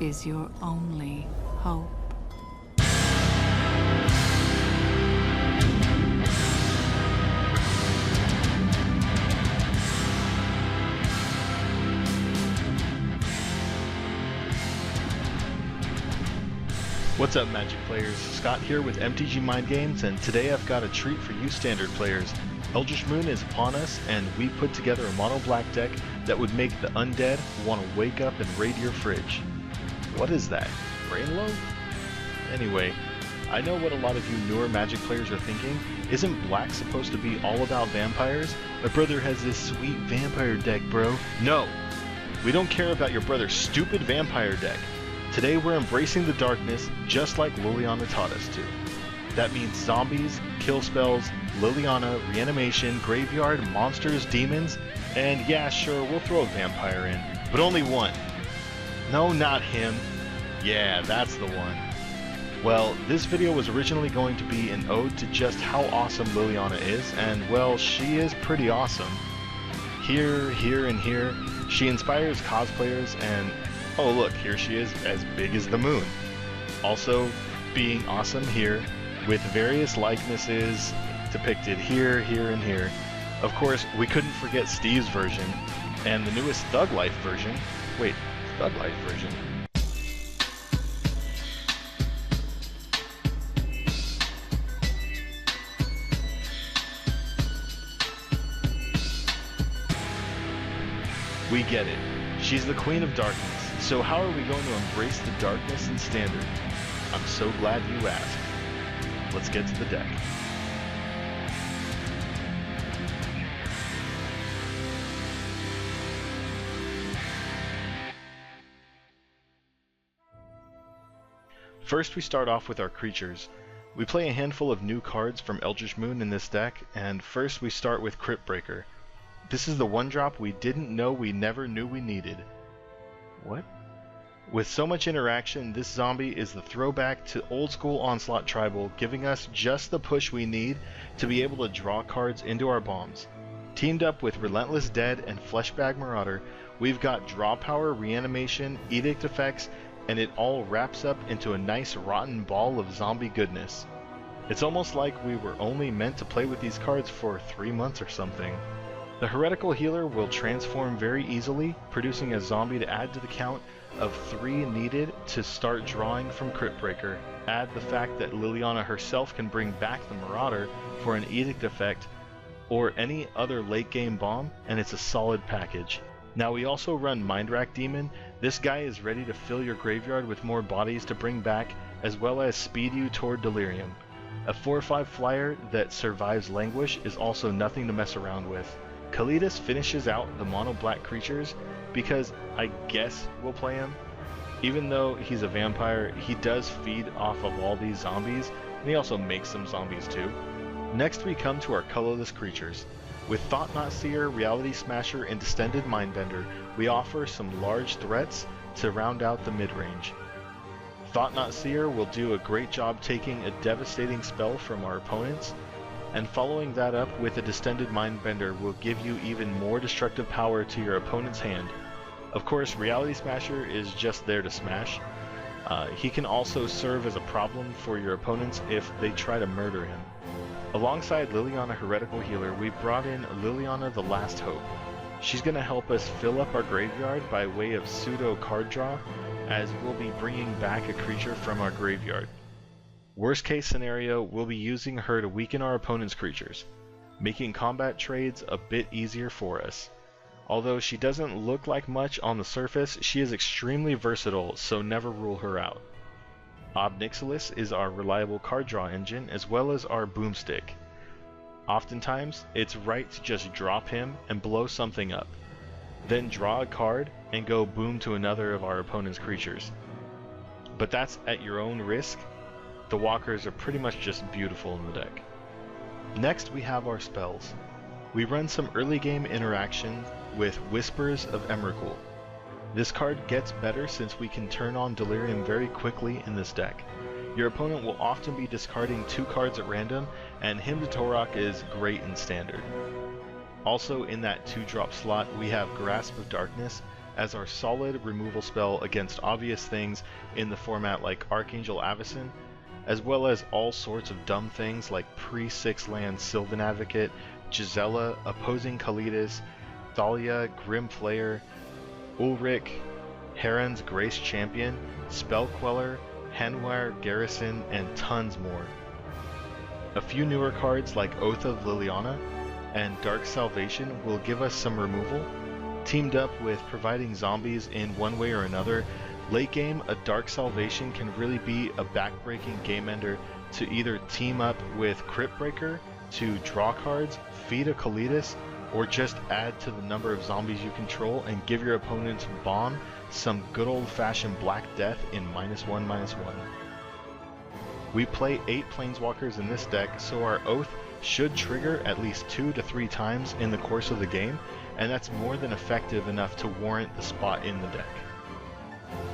is your only hope. What's up, Magic players? Skott here with MTG Mind Games, and today I've got a treat for you Standard players. Eldritch Moon is upon us, and we put together a mono black deck that would make the undead want to wake up and raid your fridge. What is that? Brainload? Anyway, I know what a lot of you newer Magic players are thinking. Isn't black supposed to be all about vampires? My brother has this sweet vampire deck, bro. No! We don't care about your brother's stupid vampire deck. Today we're embracing the darkness just like Liliana taught us to. That means zombies, kill spells, Liliana, reanimation, graveyard, monsters, demons, and yeah, sure, we'll throw a vampire in, but only one. No, not him. Yeah, that's the one. Well, this video was originally going to be an ode to just how awesome Liliana is, and well, she is pretty awesome. Here, and here, she inspires cosplayers, and oh look, here she is as big as the moon. Also being awesome here, with various likenesses depicted here, and here. Of course, we couldn't forget Steve's version, and the newest Thug Life version. Wait, Thug Life version? We get it. She's the Queen of Darkness. So how are we going to embrace the darkness in Standard? I'm so glad you asked. Let's get to the deck. First we start off with our creatures. We play a handful of new cards from Eldritch Moon in this deck, and first we start with Cryptbreaker. This is the one drop we didn't know we never knew we needed. What? With so much interaction, this zombie is the throwback to old school Onslaught Tribal, giving us just the push we need to be able to draw cards into our bombs. Teamed up with Relentless Dead and Fleshbag Marauder, we've got draw power, reanimation, edict effects, and it all wraps up into a nice rotten ball of zombie goodness. It's almost like we were only meant to play with these cards for 3 months or something. The Heretical healer will transform very easily, producing a zombie to add to the count of 3 needed to start drawing from Cryptbreaker. Add the fact that Liliana herself can bring back the Marauder for an edict effect or any other late game bomb, and it's a solid package. Now we also run Mindwrack Demon. This guy is ready to fill your graveyard with more bodies to bring back, as well as speed you toward Delirium. A 4/5 flyer that survives Languish is also nothing to mess around with. Kalitas finishes out the mono black creatures because I guess we'll play him. Even though he's a vampire, he does feed off of all these zombies, and he also makes some zombies too. Next we come to our colorless creatures. With Thought-Knot Seer, Reality Smasher, and Distended Mindbender, we offer some large threats to round out the mid-range. Thought-Knot Seer will do a great job taking a devastating spell from our opponents, and following that up with a Distended Mindbender will give you even more destructive power to your opponent's hand. Of course, Reality Smasher is just there to smash. He can also serve as a problem for your opponents if they try to murder him. Alongside Liliana Heretical Healer, we brought in Liliana the Last Hope. She's going to help us fill up our graveyard by way of pseudo card draw, as we'll be bringing back a creature from our graveyard. Worst case scenario, we'll be using her to weaken our opponent's creatures, making combat trades a bit easier for us. Although she doesn't look like much on the surface, she is extremely versatile, so never rule her out. Ob Nixilis is our reliable card draw engine, as well as our boomstick. Oftentimes, it's right to just drop him and blow something up, then draw a card and go boom to another of our opponent's creatures. But that's at your own risk. The walkers are pretty much just beautiful in the deck. Next we have our spells. We run some early game interaction with Whispers of Emrakul. This card gets better since we can turn on Delirium very quickly in this deck. Your opponent will often be discarding 2 cards at random, and Hymn to Torok is great in Standard. Also in that 2-drop slot we have Grasp of Darkness, as our solid removal spell against obvious things in the format like Archangel Avacyn, as well as all sorts of dumb things like pre-6 land Sylvan Advocate, Gisela, opposing Kalitas, Thalia, Grim Flayer, Ulrich, Heron's Grace Champion, Spell Queller, Hanwire Garrison, and tons more. A few newer cards like Oath of Liliana and Dark Salvation will give us some removal. Teamed up with providing zombies in one way or another, late game a Dark Salvation can really be a backbreaking game ender to either team up with Cryptbreaker to draw cards, feed a Kalitas, or just add to the number of zombies you control and give your opponent's bomb some good old-fashioned Black Death in -1/-1. We play 8 Planeswalkers in this deck, so our Oath should trigger at least 2 to 3 times in the course of the game, and that's more than effective enough to warrant the spot in the deck.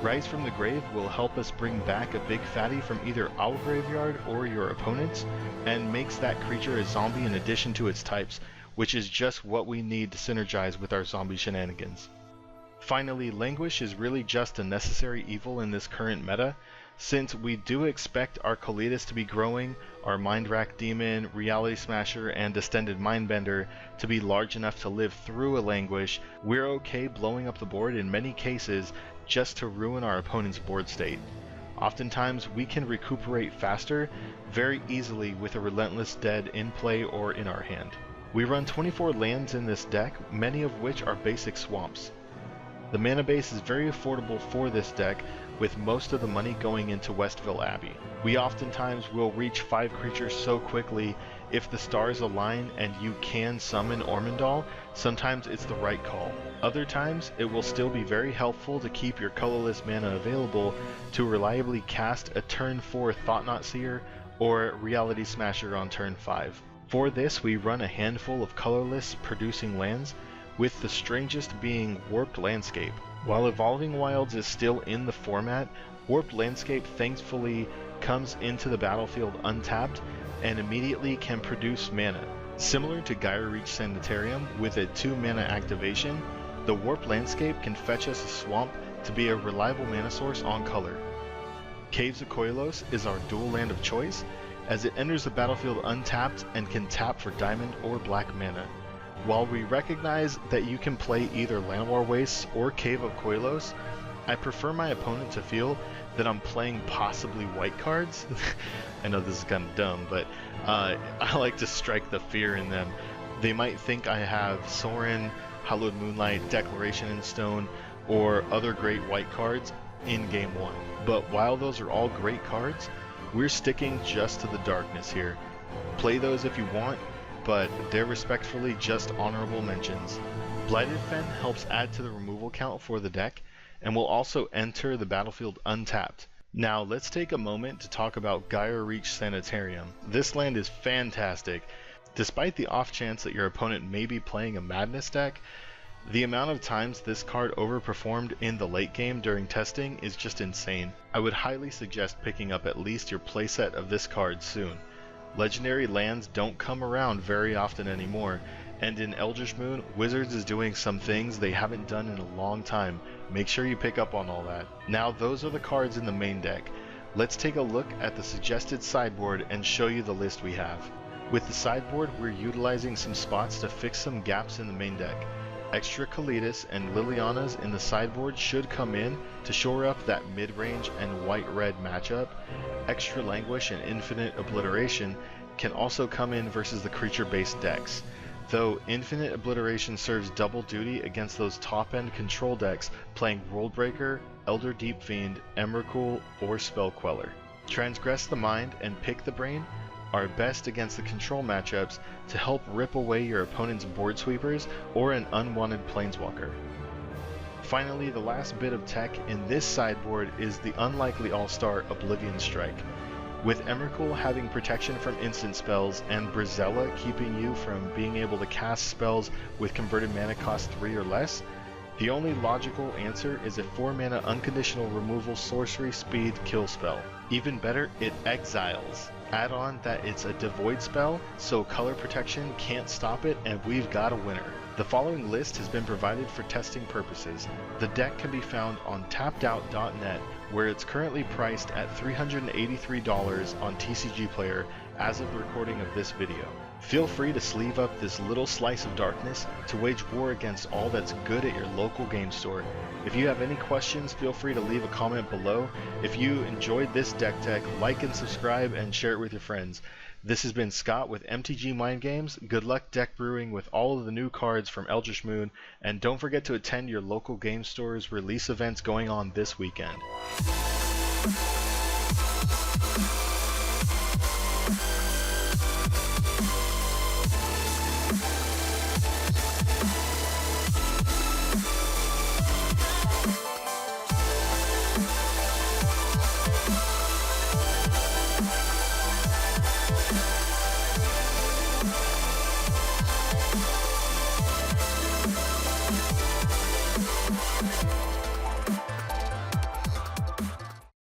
Rise from the Grave will help us bring back a big fatty from either our graveyard or your opponent's, and makes that creature a zombie in addition to its types, which is just what we need to synergize with our zombie shenanigans. Finally, Languish is really just a necessary evil in this current meta, since we do expect our Kalitas to be growing, our Mindwrack Demon, Reality Smasher, and Distended Mindbender to be large enough to live through a Languish. We're okay blowing up the board in many cases just to ruin our opponent's board state. Oftentimes we can recuperate faster very easily with a Relentless Dead in play or in our hand. We run 24 lands in this deck, many of which are basic swamps. The mana base is very affordable for this deck, with most of the money going into Westvale Abbey. We oftentimes will reach 5 creatures so quickly if the stars align and you can summon Ormondal. Sometimes it's the right call. Other times it will still be very helpful to keep your colorless mana available to reliably cast a turn 4 Thought-Knot Seer or Reality Smasher on turn 5. For this we run a handful of colorless producing lands, with the strangest being Warped Landscape. While Evolving Wilds is still in the format, Warped Landscape thankfully comes into the battlefield untapped and immediately can produce mana. Similar to Geier Sanitarium, with a 2 mana activation, the Warped Landscape can fetch us a swamp to be a reliable mana source on color. Caves of Koilos is our dual land of choice, as it enters the battlefield untapped and can tap for diamond or black mana. While we recognize that you can play either Llanowar Wastes or Cave of Koilos, I prefer my opponent to feel that I'm playing possibly white cards. I know this is kind of dumb, but I like to strike the fear in them. They might think I have Sorin, Hallowed Moonlight, Declaration in Stone, or other great white cards in game 1. But while those are all great cards, we're sticking just to the darkness here. Play those if you want, but they're respectfully just honorable mentions. Blighted Fen helps add to the removal count for the deck, and will also enter the battlefield untapped. Now let's take a moment to talk about Geier Sanitarium. This land is fantastic. Despite the off chance that your opponent may be playing a Madness deck, the amount of times this card overperformed in the late game during testing is just insane. I would highly suggest picking up at least your playset of this card soon. Legendary lands don't come around very often anymore, and in Eldritch Moon, Wizards is doing some things they haven't done in a long time. Make sure you pick up on all that. Now those are the cards in the main deck. Let's take a look at the suggested sideboard and show you the list we have. With the sideboard, we're utilizing some spots to fix some gaps in the main deck. Extra Kalitas and Lilianas in the sideboard should come in to shore up that mid-range and white-red matchup. Extra Languish and Infinite Obliteration can also come in versus the creature-based decks, though Infinite Obliteration serves double duty against those top-end control decks playing Worldbreaker, Elder Deep Fiend, Emrakul, or Spell Queller. Transgress the Mind and Pick the Brain are best against the control matchups to help rip away your opponent's board sweepers or an unwanted planeswalker. Finally, the last bit of tech in this sideboard is the unlikely all-star Oblivion Strike. With Emrakul having protection from instant spells and Brizella keeping you from being able to cast spells with converted mana cost 3 or less, the only logical answer is a 4 mana unconditional removal sorcery speed kill spell. Even better, it exiles. Add on that it's a devoid spell, so color protection can't stop it, and we've got a winner. The following list has been provided for testing purposes. The deck can be found on tappedout.net, where it's currently priced at $383 on TCG Player as of the recording of this video. Feel free to sleeve up this little slice of darkness to wage war against all that's good at your local game store. If you have any questions, feel free to leave a comment below. If you enjoyed this deck tech, like and subscribe and share it with your friends. This has been Scott with MTG Mind Games. Good luck deck brewing with all of the new cards from Eldritch Moon, and don't forget to attend your local game store's release events going on this weekend.